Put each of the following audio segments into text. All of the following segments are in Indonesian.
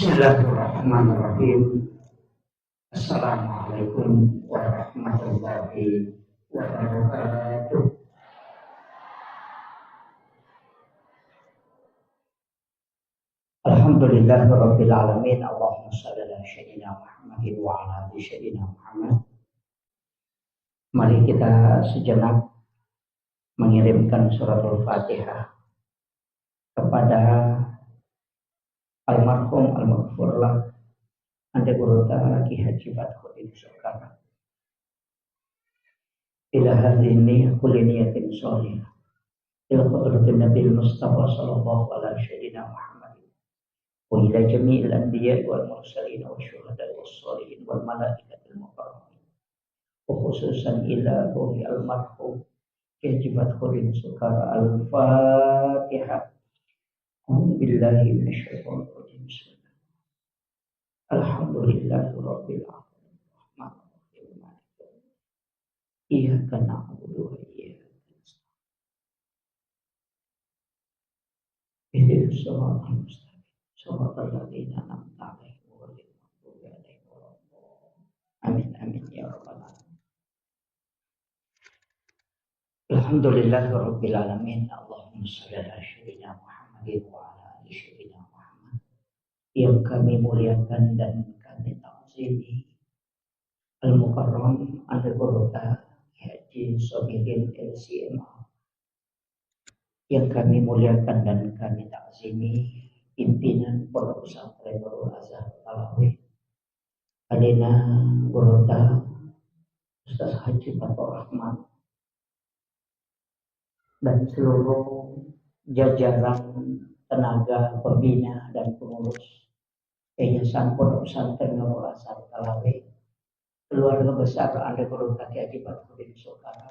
Bismillahirrahmanirrahim. Assalamualaikum warahmatullahi wabarakatuh. Alhamdulillahirabbil alamin. Allahumma shalli ala sayyidina Muhammadin wa ala ali sayyidina Muhammad. Mari kita sejenak mengirimkan suratul Fatihah kepada almarhum al-maghfurlah Ande Gurota Ki Haji Badruddin Soekarno. Ila hadini kulli niyatin sholihah ila hadratin Nabi Mustafa sallallahu alaihi wasallam Muhammad wa ila jami'il anbiya wal mursalin wa syuhada was sholihin wal malaikatil muqarrabin wa khususan ila ruhi almarhum Ki Haji Badruddin Soekarno. Al-Fatihah. A'udzu billahi minasyaitonir rajim. Alhamdulillahirabbil alamin. Rahmanir rahim. Iyyaka na'budu wa iyyaka nasta'in. Ihdinas siratal mustaqim. Shiratal ladzina an'amta 'alaihim ghairil maghdubi 'alaihim waladdallin. Amin amin ya rabbal alamin. Alhamdulillahirabbil alamin. Allahumma shalli ala sayyidina Muhammadin wa ala ali sayyidina Muhammad. Yang kami muliakan dan kami takzimi Al-Mukarram Ande Gurota Haji Sobihin LCMA. Yang kami muliakan dan kami takzimi pimpinan Pondok Pesantren Nurul Azhar Talawi Adena Gurota Ustaz Haji Fathur Rahman dan seluruh jajaran tenaga pembina dan pengurus Yayasan Pondok Pesantren Nurul Azhar Talawi, keluarga besar Ande Gurota Ki Haji Badruddin Soekarno.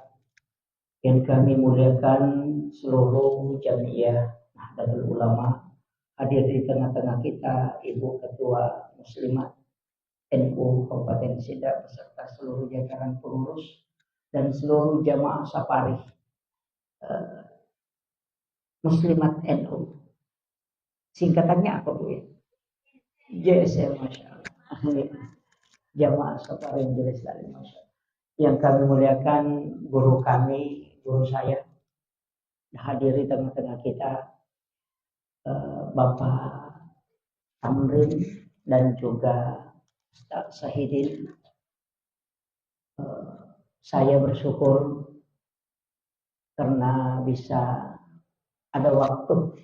Yang kami muliakan seluruh jamiah Nahdlatul Ulama, hadir di tengah-tengah kita Ibu Ketua Muslimat NU Kabupaten Sidak beserta seluruh jajaran pengurus dan seluruh jamaah Saparih Muslimat NU. Singkatannya apa Bu ya? JSM, Masya Allah. Jamaah Saparih Majelis Taklim, Masya Allah. Yang kami muliakan guru kami, guru saya, hadir di tengah-tengah kita, Bapak Tamrin dan juga Ustaz Sahidin. Saya bersyukur karena bisa ada waktu,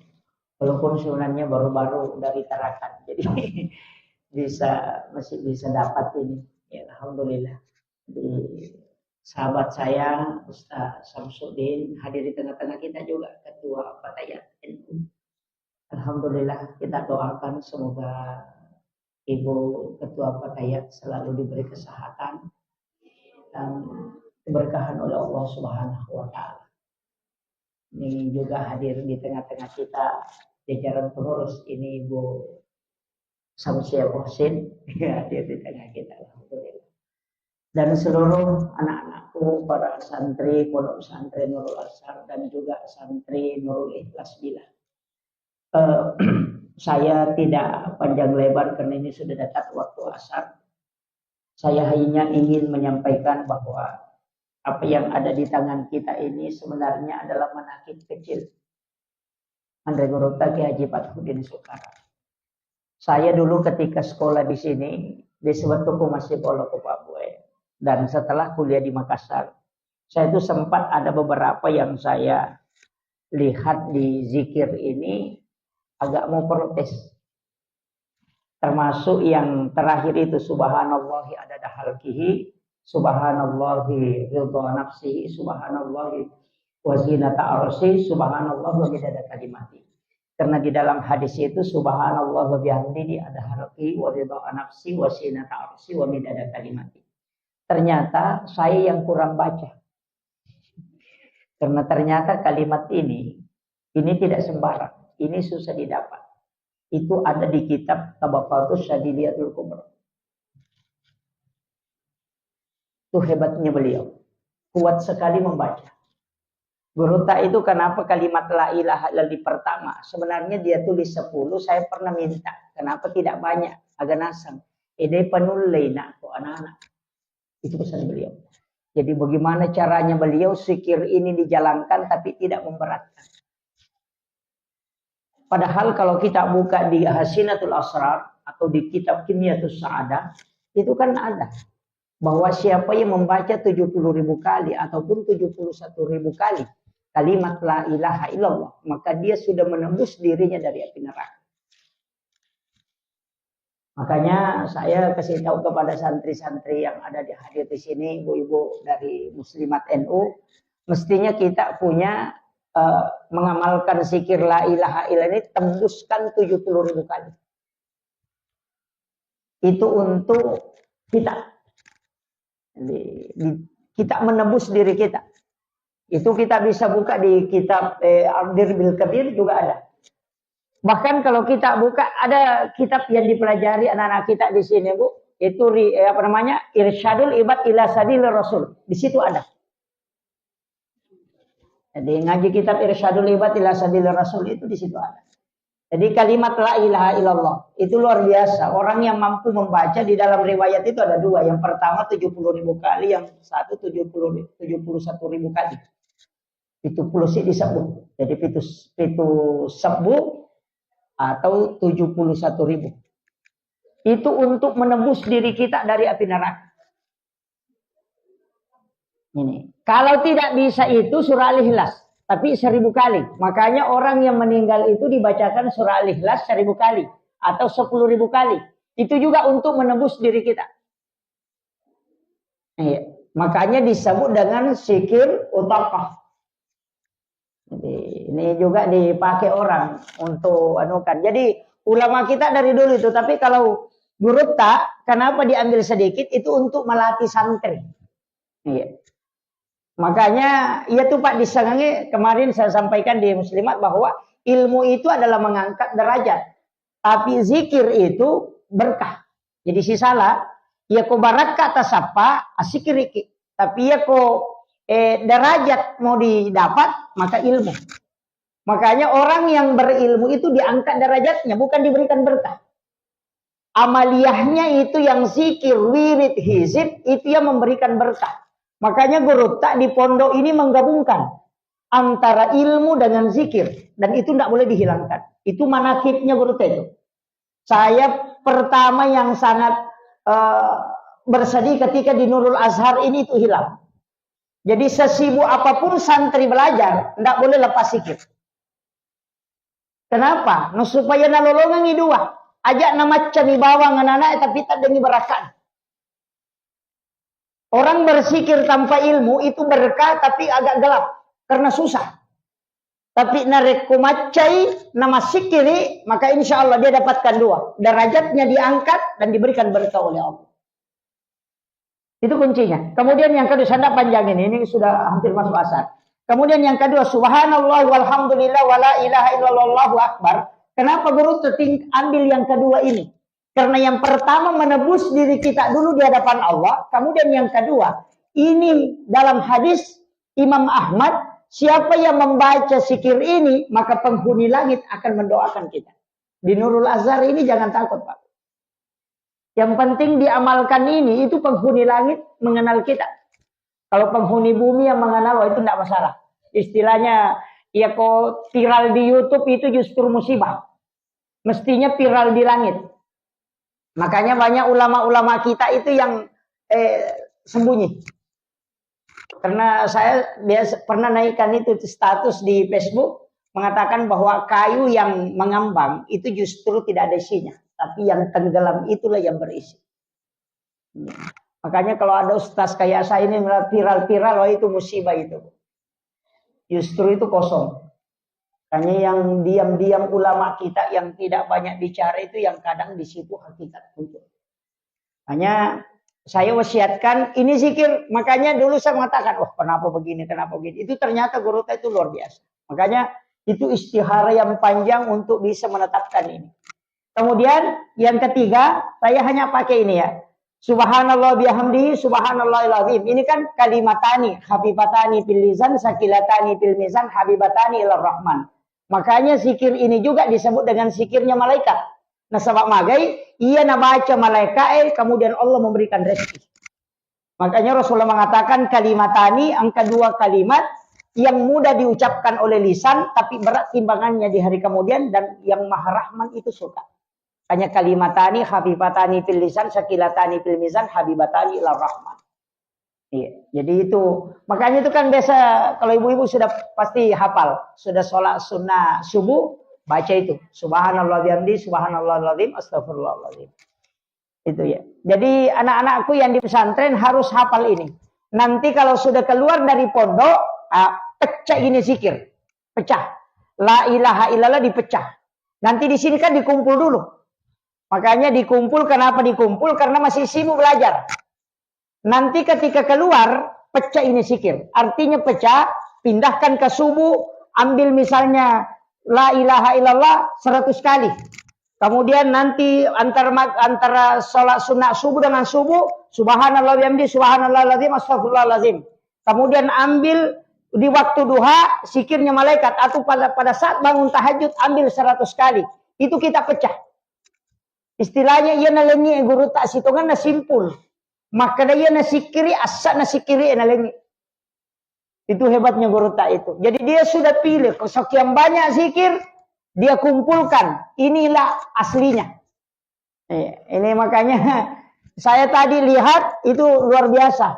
walaupun sebenarnya baru-baru dari Tarakan, jadi masih bisa dapat ini. Ya, alhamdulillah. Di sahabat saya Ustaz Samsudin hadir di tengah-tengah kita juga, Ketua Fatayat NU. Alhamdulillah, kita doakan semoga Ibu Ketua Fatayat selalu diberi kesehatan dan keberkahan oleh Allah Subhanahu wa taala. Ini juga hadir di tengah-tengah kita jajaran pengurus ini Ibu Samsia Mohsin hadir di tengah kita, alhamdulillah. Dan seluruh anak-anakku, para santri Pondok Pesantren Nurul Azhar dan juga santri Nurul Ikhlas Billah. Saya tidak panjang lebar karena ini sudah dekat waktu asar. Saya hanya ingin menyampaikan bahwa apa yang ada di tangan kita ini sebenarnya adalah manakib kecil Ande Gurota Ki Haji Badruddin Soekarno. Saya dulu ketika sekolah di sini disebut Tuku Masih Polo Papue, dan setelah kuliah di Makassar, saya itu sempat ada beberapa yang saya lihat di zikir ini agak mau protes. Termasuk yang terakhir itu subhanallahi adada halqihi, subhanallahi ridha nafsihi, subhanallahi wa zinata arsy, subhanallahi wa midada kalimati. Karena di dalam hadis itu subhanallahi wa bihamdihi ada halqi wa ridha nafsi wa zinata arsy wa midada kalimati. Ternyata saya yang kurang baca. Karena ternyata kalimat ini tidak sembarang. Ini susah didapat. Itu ada di kitab Tabaqatus Syadiliyatul Kubra. Itu hebatnya beliau. Kuat sekali membaca. Guru tak itu kenapa kalimat la ilaha illallah di pertama? Sebenarnya dia tulis 10, saya pernah minta. Kenapa tidak banyak? Agak nasang. Ede penulai nak anak-anak. Itu pesan beliau. Jadi bagaimana caranya beliau zikir ini dijalankan tapi tidak memberatkan. Padahal kalau kita buka di Hasinatul Asrar atau di kitab Kimyatus Sa'adah, itu kan ada. Bahwa siapa yang membaca 70.000 kali ataupun 71.000 kali kalimat la ilaha illallah, maka dia sudah menembus dirinya dari api neraka. Makanya saya kasih tahu kepada santri-santri yang ada di hadir di sini, ibu-ibu dari Muslimat NU, mestinya kita punya mengamalkan zikir la ilaha illallah ini tembuskan 70.000 kali. Itu untuk kita. Kita menebus diri kita. Itu kita bisa buka di kitab Abdir bil Kabir juga ada. Bahkan kalau kita buka ada kitab yang dipelajari anak-anak kita di sini, Bu, itu Irsyadul Ibad ila Sabil Rasul. Di situ ada. Jadi ngaji kitab Irsyadul Ibad ila Sabil Rasul itu di situ ada. Jadi kalimat la ilaha illallah itu luar biasa. Orang yang mampu membaca di dalam riwayat itu ada dua. Yang pertama 70.000 kali, yang satu 71.000 kali. Itu pulusi disebut. Jadi itu sebu atau 71.000. Itu untuk menembus diri kita dari api neraka. Ini. Kalau tidak bisa itu surah Al-Ikhlas. Tapi 1000 kali. Makanya orang yang meninggal itu dibacakan surah Al-Ikhlas 1000 kali. Atau 10.000 kali. Itu juga untuk menembus diri kita. Iya. Makanya disebut dengan zikir utaqah. Jadi, ini juga dipakai orang untuk anukan. Jadi ulama kita dari dulu itu. Tapi kalau guru tak, kenapa diambil sedikit? Itu untuk melatih santri. Iya. Makanya ya tuh Pak Disangangi kemarin saya sampaikan di Muslimat bahwa ilmu itu adalah mengangkat derajat. Tapi zikir itu berkah. Jadi si salah, ya ko barat kata sapa asikiriki. Tapi ya ko derajat mau didapat maka ilmu. Makanya orang yang berilmu itu diangkat derajatnya, bukan diberikan berkah. Amaliyahnya itu yang zikir, wirid, hizib, itu yang memberikan berkah. Makanya guru tak di pondok ini menggabungkan antara ilmu dengan zikir. Dan itu tidak boleh dihilangkan. Itu manakibnya guru tak itu. Saya pertama yang sangat bersedih ketika di Nurul Azhar ini itu hilang. Jadi sesibuk apapun santri belajar, tidak boleh lepas zikir. Kenapa? Nah, supaya nolongan ini dua. Ajak nama cami bawang anak-anak tapi tak dengi berakan. Orang bersikir tanpa ilmu itu berkah tapi agak gelap. Karena susah. Tapi narek kumacai nama sikiri, maka insya Allah dia dapatkan dua. Derajatnya diangkat dan diberikan berkah oleh Allah. Itu kuncinya. Kemudian yang kedua, saya panjangin ini sudah hampir masuk asar. Kemudian yang kedua, subhanallah walhamdulillah wala ilaha illallah wallahu akbar. Kenapa guru ambil yang kedua ini? Karena yang pertama menebus diri kita dulu di hadapan Allah. Kemudian yang kedua, ini dalam hadis Imam Ahmad, siapa yang membaca zikir ini, maka penghuni langit akan mendoakan kita. Di Nurul Azhar ini jangan takut Pak. Yang penting diamalkan ini, itu penghuni langit mengenal kita. Kalau penghuni bumi yang mengenal, itu tidak masalah. Istilahnya, ya kok viral di YouTube itu justru musibah. Mestinya viral di langit. Makanya banyak ulama-ulama kita itu yang sembunyi. Karena saya pernah naikkan itu status di Facebook mengatakan bahwa kayu yang mengambang itu justru tidak ada isinya, tapi yang tenggelam itulah yang berisi. Makanya kalau ada ustaz kayak saya ini viral-viral, wah itu musibah itu. Justru itu kosong. Makanya yang diam-diam ulama kita yang tidak banyak bicara itu yang kadang di situ hakikat muncul. Hanya saya wasiatkan ini zikir. Makanya dulu saya mengatakan, wah kenapa begini, kenapa begini. Itu ternyata guru itu luar biasa. Makanya itu istihara yang panjang untuk bisa menetapkan ini. Kemudian yang ketiga, saya hanya pakai ini ya. Subhanallah bihamdihi subhanallahil azim. Ini kan kalimatani, habibatani fil lisan, sakilatani fil mizan, habibatani ilar rahman. Makanya zikir ini juga disebut dengan zikirnya malaikat. Nah, sebab magai, ia nak baca malaikat, kemudian Allah memberikan rezeki. Makanya Rasulullah mengatakan kalimatani, angka 2 kalimat yang mudah diucapkan oleh lisan, tapi berat timbangannya di hari kemudian, dan yang maha rahman itu suka. Hanya kalimatani habibatani fil lisan, sakilatani fil mizan, habibatani ilar rahman. Iya, jadi itu. Makanya itu kan biasa kalau ibu-ibu sudah pasti hafal, sudah sholat sunnah subuh, baca itu. Subhanallah bihamdi, subhanallahil azim, astagfirullahaladzim. Itu ya. Jadi anak-anakku yang di pesantren harus hafal ini. Nanti kalau sudah keluar dari pondok, pecah ini zikir. Pecah. La ilaha illallah dipecah. Nanti di sini kan dikumpul dulu. Makanya dikumpul, kenapa dikumpul? Karena masih sibuk belajar. Nanti ketika keluar, pecah ini zikir. Artinya pecah, pindahkan ke subuh, ambil misalnya la ilaha illallah 100 kali. Kemudian nanti antara sholat sunnah subuh dengan subuh, subhanallah bihamdi, subhanallahil azim, astagfirullahalazim. Kemudian ambil di waktu duha, zikirnya malaikat. Atau pada saat bangun tahajud, ambil 100 kali. Itu kita pecah. Istilahnya ia nalengi guru tak sitongan na simpul. Maka dia nasikiri asa nasikiri nalengi. Itu hebatnya guru tak itu. Jadi dia sudah pilih sekian banyak zikir, dia kumpulkan. Inilah aslinya. Ini makanya saya tadi lihat itu luar biasa.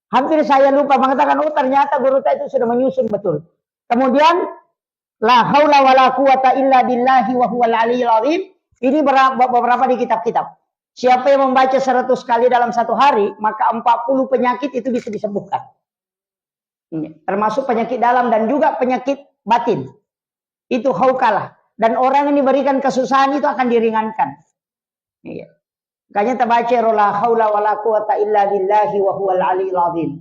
Hampir saya lupa mengatakan, oh ternyata guru tak itu sudah menyusun betul. Kemudian la haula wala quwata illa billahi wa huwal aliyyil azim. Ini beberapa di kitab-kitab. Siapa yang membaca 100 kali dalam satu hari, maka 40 penyakit itu bisa disembuhkan. Termasuk penyakit dalam dan juga penyakit batin. Itu haukalah. Dan orang yang diberikan kesusahan itu akan diringankan. Makanya terbaca la haula wala quwata illa billahi wa huwal aliyyil azim.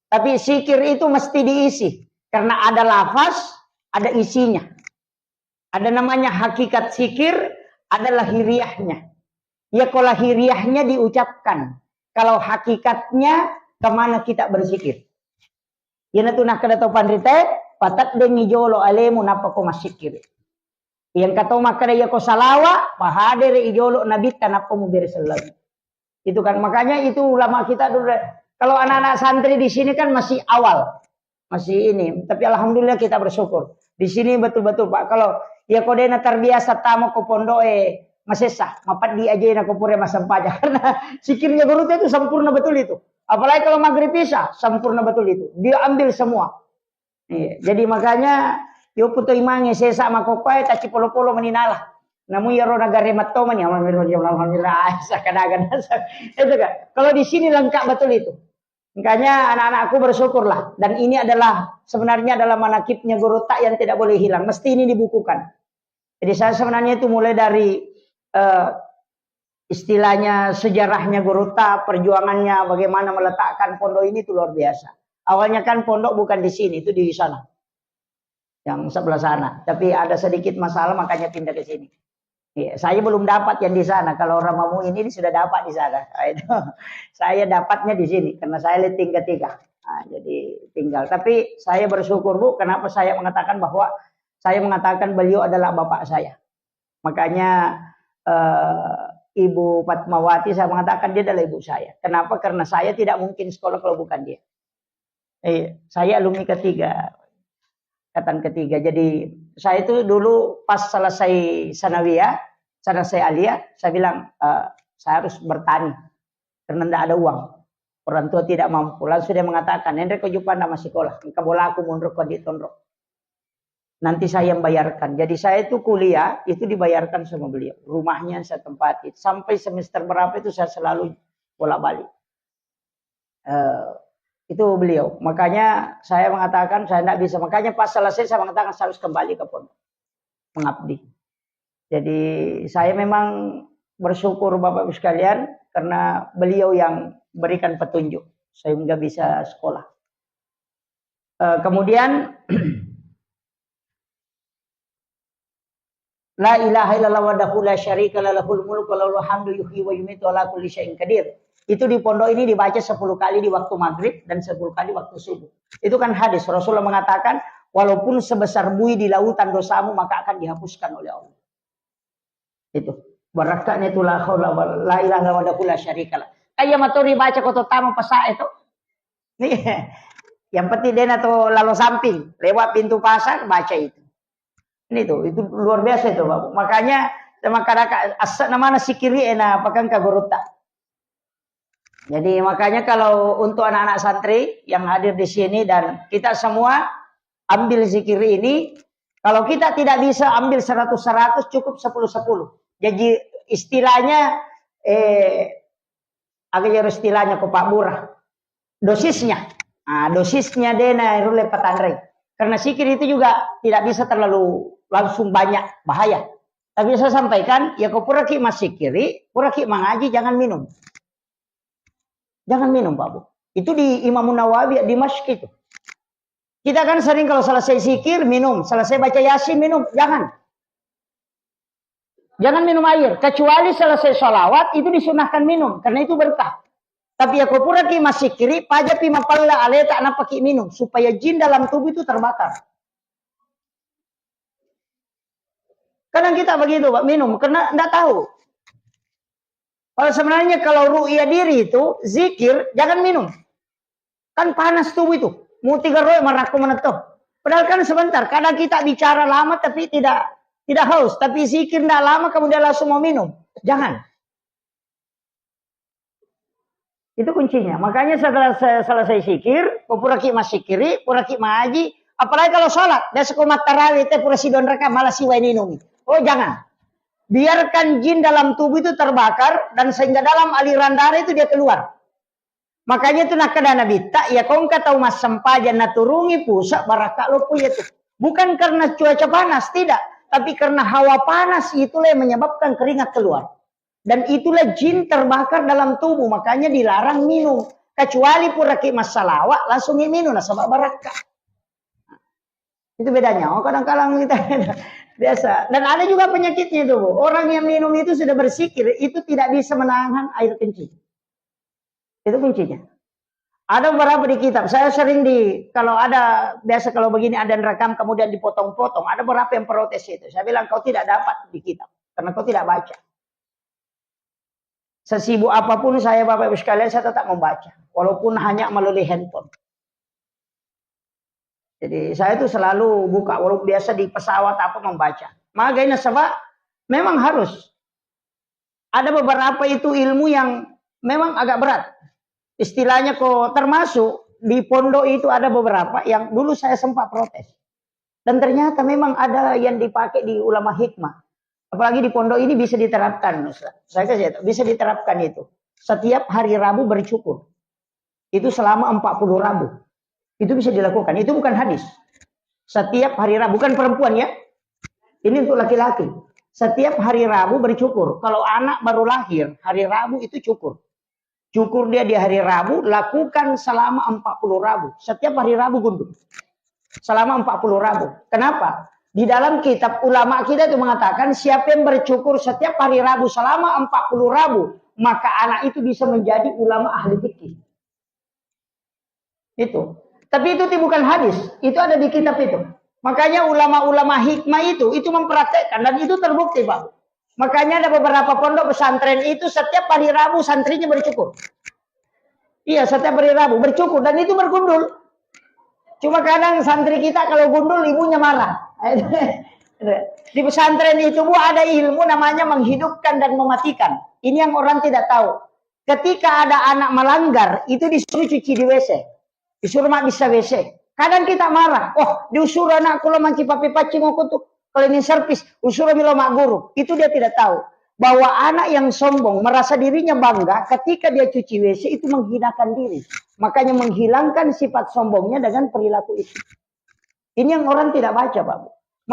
Tapi zikir itu mesti diisi. Karena ada lafaz, ada isinya. Ada namanya hakikat zikir, ada lahiriahnya. Ya kalau lahiriahnya diucapkan. Kalau hakikatnya kemana kita berzikir. Ya natu nak kada topan rite, patat dengi jolo alemu napa ko masikir. Yang kata makada ya ko salawa, pahadere ijolo nabita napa mu bereselagi. Itu kan makanya itu ulama kita dulu. Kalau anak-anak santri di sini kan masih awal. Masih ini, tapi alhamdulillah kita bersyukur. Di sini betul-betul Pak, kalau ya kodena terbiasa tamu ke pondok masesah, mapat di aja na kupure masampaja karena zikirnya guru itu sempurna betul itu. Apalagi kalau maghrib isya sempurna betul itu. Dia ambil semua. Jadi makanya yo puto imange sesa makopai taci polo-polo meninalah. Namun ya ro nagare matto man ya alhamdulillah sakadagan. Itu kan. Kalau di sini lengkap betul itu. Makanya anak-anakku bersyukurlah. Dan ini adalah sebenarnya adalah manakibnya guru tak yang tidak boleh hilang. Mesti ini dibukukan. Jadi saya sebenarnya itu mulai dari istilahnya sejarahnya guru tak, perjuangannya bagaimana meletakkan pondok ini itu luar biasa. Awalnya kan pondok bukan di sini, itu di sana. Yang sebelah sana. Tapi ada sedikit masalah makanya pindah ke sini. Ya, saya belum dapat yang di sana. Kalau orang Mamu ini sudah dapat di sana. Saya dapatnya di sini karena saya letting ketiga. Nah, jadi tinggal. Tapi saya bersyukur Bu. Kenapa saya mengatakan bahwa saya mengatakan beliau adalah bapak saya. Makanya Ibu Fatmawati saya mengatakan dia adalah ibu saya. Kenapa? Karena saya tidak mungkin sekolah kalau bukan dia. Saya alumni ketiga. Angkatan ketiga. Jadi saya itu dulu pas selesai sanawiyah, selesai aliyah, saya bilang saya harus bertani karena tidak ada uang. Orang tua tidak mampu. Lalu dia mengatakan, Hendrik kau jumpa nama sekolah. Engkau bola aku mundur kau ditondrok. Nanti saya yang bayarkan. Jadi saya itu kuliah itu dibayarkan sama beliau. Rumahnya saya tempati. Sampai semester berapa itu saya selalu bolak-balik. Itu beliau. Makanya saya mengatakan saya tidak bisa. Makanya pas selesai saya mengatakan saya harus kembali ke pondok. Mengabdi. Jadi saya memang bersyukur Bapak Ibu sekalian. Karena beliau yang berikan petunjuk. Sehingga bisa sekolah. Kemudian. La ilaha illallah wahdahu la syarika lah lahul mulku wa lahul hamdu yuhyi wa yumiitu ala kulli syai'in qadir. Itu di pondok ini dibaca 10 kali di waktu maghrib dan 10 kali waktu subuh. Itu kan hadis. Rasulullah mengatakan, walaupun sebesar bui di lautan dosamu, maka akan dihapuskan oleh Allah. Itu. Barakatnya itu la ilaha illallah wa la syarikalah. Kayak matori baca koto tamu pasa itu. Nih, yang penting dia atau lalu samping, lewat pintu pasar baca itu. Ini tuh, itu luar biasa itu, Bapak. Makanya masyarakat asal nama sikiri ena pakan kagorota. Jadi makanya kalau untuk anak-anak santri yang hadir di sini dan kita semua ambil zikir ini, kalau kita tidak bisa ambil 100-100 cukup 10-10. Jadi istilahnya agak istilahnya kok Pak Murah. Dosisnya. Nah, dosisnya dena rule patandre. Karena zikir itu juga tidak bisa terlalu langsung banyak, bahaya. Tapi saya sampaikan, ya kau pura ki masih kiri, pura ki mengaji, jangan minum. Jangan minum, Pak Bu. Itu di Imam Nawawi, di Masjid itu. Kita kan sering kalau selesai zikir, minum. Selesai baca Yasin, minum. Jangan. Jangan minum air. Kecuali selesai sholawat, itu disunahkan minum. Karena itu berkah. Tapi ya kau pura ki masih kiri, pajak pima palla aleta anak pakai minum. Supaya jin dalam tubuh itu terbakar. Kadang kita begitu, Pak, minum. Karena tidak tahu. Kalau sebenarnya kalau ru'ya diri itu, zikir, jangan minum. Kan panas tubuh itu. Mau 3 roy maraku menetup. Padahal kan sebentar. Kadang kita bicara lama tapi tidak haus. Tapi zikir tidak lama kemudian langsung mau minum. Jangan. Itu kuncinya. Makanya setelah selesai zikir, puraki masih kiri, puraki maji. Apalagi kalau sholat. Dan sekumat tarawih, pura sidon rekam, malah siwa ini minum. Oh jangan. Biarkan jin dalam tubuh itu terbakar dan sehingga dalam aliran darah itu dia keluar. Makanya itu nak kadana bita ya kau tahu mas sempajan naturungi pusat baraka lo punya itu. Bukan karena cuaca panas tidak, tapi karena hawa panas itulah yang menyebabkan keringat keluar. Dan itulah jin terbakar dalam tubuh, makanya dilarang minum. Kecuali puraki masalawat langsung minum lah sebab baraka. Itu bedanya. Oh kadang-kadang kita biasa. Dan ada juga penyakitnya itu, Bu. Orang yang minum itu sudah bersikir, itu tidak bisa menahan air kencing. Itu kuncinya. Ada beberapa di kitab. Saya sering kalau ada, biasa kalau begini ada rekam kemudian dipotong-potong. Ada beberapa yang protes itu. Saya bilang kau tidak dapat di kitab. Karena kau tidak baca. Sesibuk apapun saya Bapak Ibu sekalian, saya tetap membaca. Walaupun hanya melalui handphone. Jadi saya itu selalu buka, walaupun biasa di pesawat apa membaca. Makanya sebab memang harus. Ada beberapa itu ilmu yang memang agak berat. Istilahnya kok termasuk di pondok itu ada beberapa yang dulu saya sempat protes. Dan ternyata memang ada yang dipakai di ulama hikmah. Apalagi di pondok ini bisa diterapkan. Saya kasih bisa diterapkan itu. Setiap hari Rabu bercukur. Itu selama 40 Rabu. Itu bisa dilakukan. Itu bukan hadis. Setiap hari Rabu. Bukan perempuan ya. Ini untuk laki-laki. Setiap hari Rabu bercukur. Kalau anak baru lahir, hari Rabu itu cukur. Cukur dia di hari Rabu, lakukan selama 40 Rabu. Setiap hari Rabu gundul. Selama 40 Rabu. Kenapa? Di dalam kitab ulama kita itu mengatakan siapa yang bercukur setiap hari Rabu selama 40 Rabu, maka anak itu bisa menjadi ulama ahli fikih. Itu. Tapi itu bukan hadis. Itu ada di kitab itu. Makanya ulama-ulama hikmah itu mempraktekkan dan itu terbukti, Pak. Makanya ada beberapa pondok pesantren itu setiap hari Rabu santrinya bercukur. Iya, setiap hari Rabu bercukur dan itu bergundul. Cuma kadang santri kita kalau gundul ibunya marah. Di pesantren itu Bu ada ilmu namanya menghidupkan dan mematikan. Ini yang orang tidak tahu. Ketika ada anak melanggar, itu disuruh cuci di WC. Disuruh mak bisa WC. Kadang kita marah. Oh, disuruh anakku lo manci papi pacing aku tuh. Kalau ini servis, usulah milo mak guru. Itu dia tidak tahu. Bahwa anak yang sombong, merasa dirinya bangga, ketika dia cuci WC itu menghinakan diri. Makanya menghilangkan sifat sombongnya dengan perilaku itu. Ini yang orang tidak baca, Pak.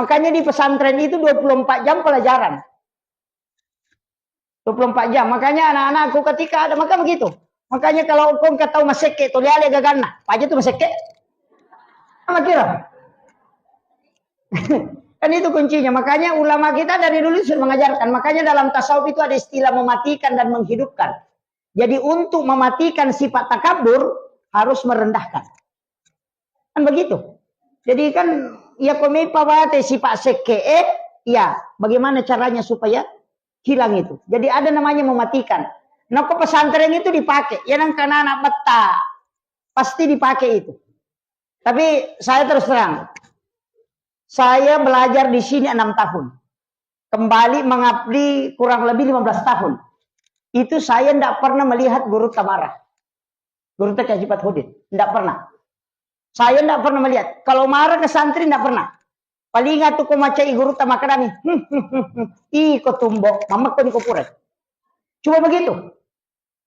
Makanya di pesantren itu 24 jam pelajaran. 24 jam. Makanya anak-anakku ketika ada, maka begitu. Makanya kalau kau tahu maseke, tuh lihat gagana. Apa aja tuh maseke? Apa kira? Kan itu kuncinya. Makanya ulama kita dari dulu sudah mengajarkan. Makanya dalam tasawuf itu ada istilah mematikan dan menghidupkan. Jadi untuk mematikan sifat takabur harus merendahkan. Kan begitu. Jadi kan ya kami pawate sifat sekee, ya bagaimana caranya supaya hilang itu. Jadi ada namanya mematikan. Nah ke pesantren itu dipakai. Ya nang karena anak beta pasti dipakai itu. Tapi saya terus terang, saya belajar di sini 6 tahun. Kembali mengabdi kurang lebih 15 tahun. Itu saya tidak pernah melihat guru marah. Guru Kiai Fathudin. Tidak pernah. Saya tidak pernah melihat. Kalau marah ke santri tidak pernah. Paling ingat tuh macai guru tamakadami. Iko tumbok. Mama ko di kupure. Cuma begitu.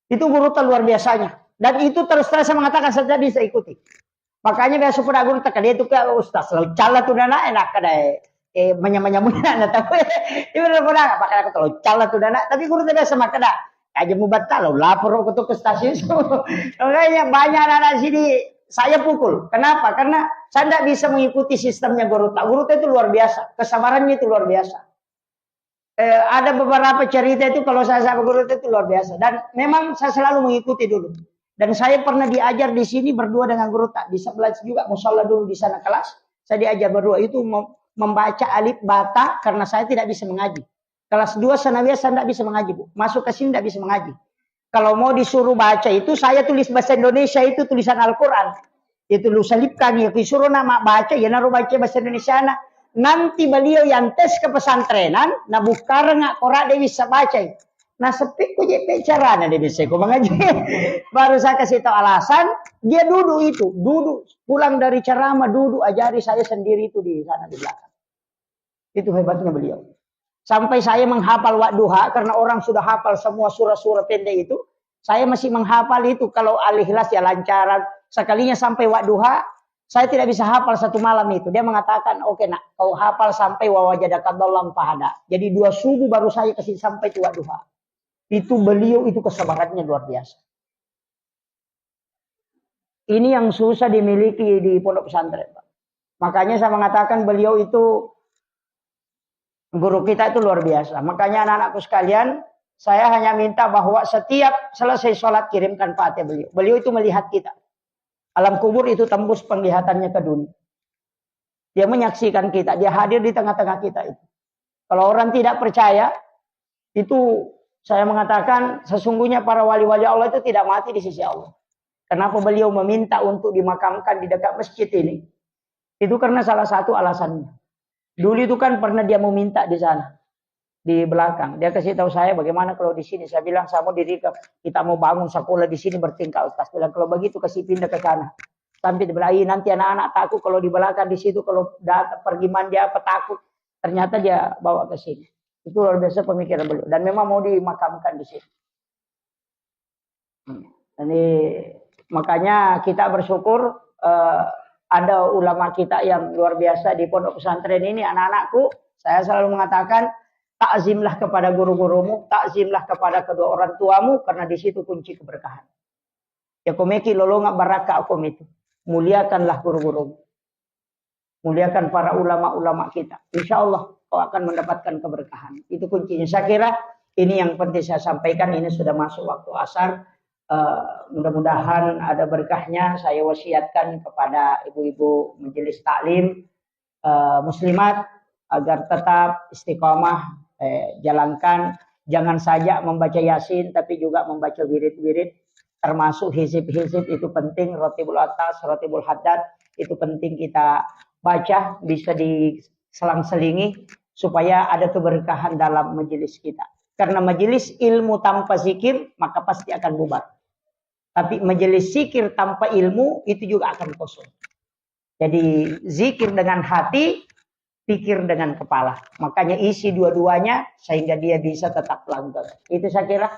Itu guru luar biasanya. Dan itu terus saya mengatakan saya bisa ikuti. Makanya biasa pada guru tak dia itu ke ustaz. Lalu cala tuh dana enak kadai. Menyamanya tahu. Itu benar-benar. Makanya aku terlalu cala tuh dana. Tapi guru tidak sama kada. Aja mau batal, lapor ke stasiun. Makanya banyak anak-anak sini saya pukul. Kenapa? Karena saya tidak bisa mengikuti sistemnya guru. Guru itu luar biasa, kesabarannya itu luar biasa. Ada beberapa cerita itu kalau saya sama guru itu luar biasa. Dan memang saya selalu mengikuti dulu. Dan saya pernah diajar di sini berdua dengan guru tak di sebelah juga musola dulu di sana kelas. Saya diajar berdua itu membaca alif bata karena saya tidak bisa mengaji. Kelas 2 sanawiyah saya tidak bisa mengaji, Bu. Masuk ke sini tidak bisa mengaji. Kalau mau disuruh baca itu, saya tulis bahasa Indonesia itu tulisan Al-Quran. Itu lu selipkan, ya disuruh nama baca, ya naruh baca bahasa Indonesia. Nanti beliau yang tes ke pesantrenan, nah bukan nggak korak dia bisa baca. Nah sepik ku JP caranya dia bisa ku mengaji. Baru saya kasih tahu alasan, dia duduk pulang dari ceramah, duduk ajari saya sendiri itu di sana di belakang. Itu hebatnya beliau. Sampai saya menghafal Wadduha karena orang sudah hafal semua surah-surah pendek itu. Saya masih menghafal itu kalau Al-Ikhlas ya lancaran. Sekalinya sampai Wadduha, saya tidak bisa hafal satu malam itu. Dia mengatakan, oke nak, kau hafal sampai wawajadakadallam fahada. Jadi 2 subuh baru saya kasih sampai itu Wadduha. Itu beliau itu kesabarannya luar biasa. Ini yang susah dimiliki di pondok pesantren. Makanya saya mengatakan beliau itu guru kita itu luar biasa. Makanya anak-anakku sekalian, saya hanya minta bahwa setiap selesai sholat kirimkan Fatihah beliau. Beliau itu melihat kita. Alam kubur itu tembus penglihatannya ke dunia. Dia menyaksikan kita. Dia hadir di tengah-tengah kita itu. Kalau orang tidak percaya, itu saya mengatakan sesungguhnya para wali-wali Allah itu tidak mati di sisi Allah. Kenapa beliau meminta untuk dimakamkan di dekat masjid ini? Itu karena salah satu alasannya. Dulu itu kan pernah dia mau minta di sana, di belakang. Dia kasih tahu saya bagaimana kalau di sini. Saya bilang saya mau dirikan, kita mau bangun sekolah di sini bertingkah Ustaz. Bilang kalau begitu kasih pindah ke sana. Sampai dibelai nanti anak-anak takut kalau di belakang di situ kalau pergi mandi apa takut. Ternyata dia bawa ke sini. Itu luar biasa pemikiran beliau. Dan memang mau dimakamkan di sini. Jadi makanya kita bersyukur. Ada ulama kita yang luar biasa di pondok pesantren ini, anak-anakku, saya selalu mengatakan, takzimlah kepada guru-gurumu, takzimlah kepada kedua orang tuamu, karena di situ kunci keberkahan. Ya komeki lolonga baraka akom itu. Muliakanlah guru-gurumu. Muliakan para ulama-ulama kita. Insya Allah kau akan mendapatkan keberkahan. Itu kuncinya. Saya kira ini yang penting saya sampaikan, ini sudah masuk waktu asar. Mudah-mudahan ada berkahnya. Saya wasiatkan kepada ibu-ibu majelis taklim muslimat agar tetap istiqomah jalankan, jangan saja membaca yasin tapi juga membaca wirid-wirid, termasuk hizib-hizib itu penting, rotibul atas, rotibul haddad itu penting kita baca, bisa diselang-selingi supaya ada keberkahan dalam majelis kita. Karena majelis ilmu tanpa zikir maka pasti akan bubar. Tapi majelis zikir tanpa ilmu itu juga akan kosong. Jadi zikir dengan hati, pikir dengan kepala. Makanya isi dua-duanya sehingga dia bisa tetap langgeng. Itu saya kira.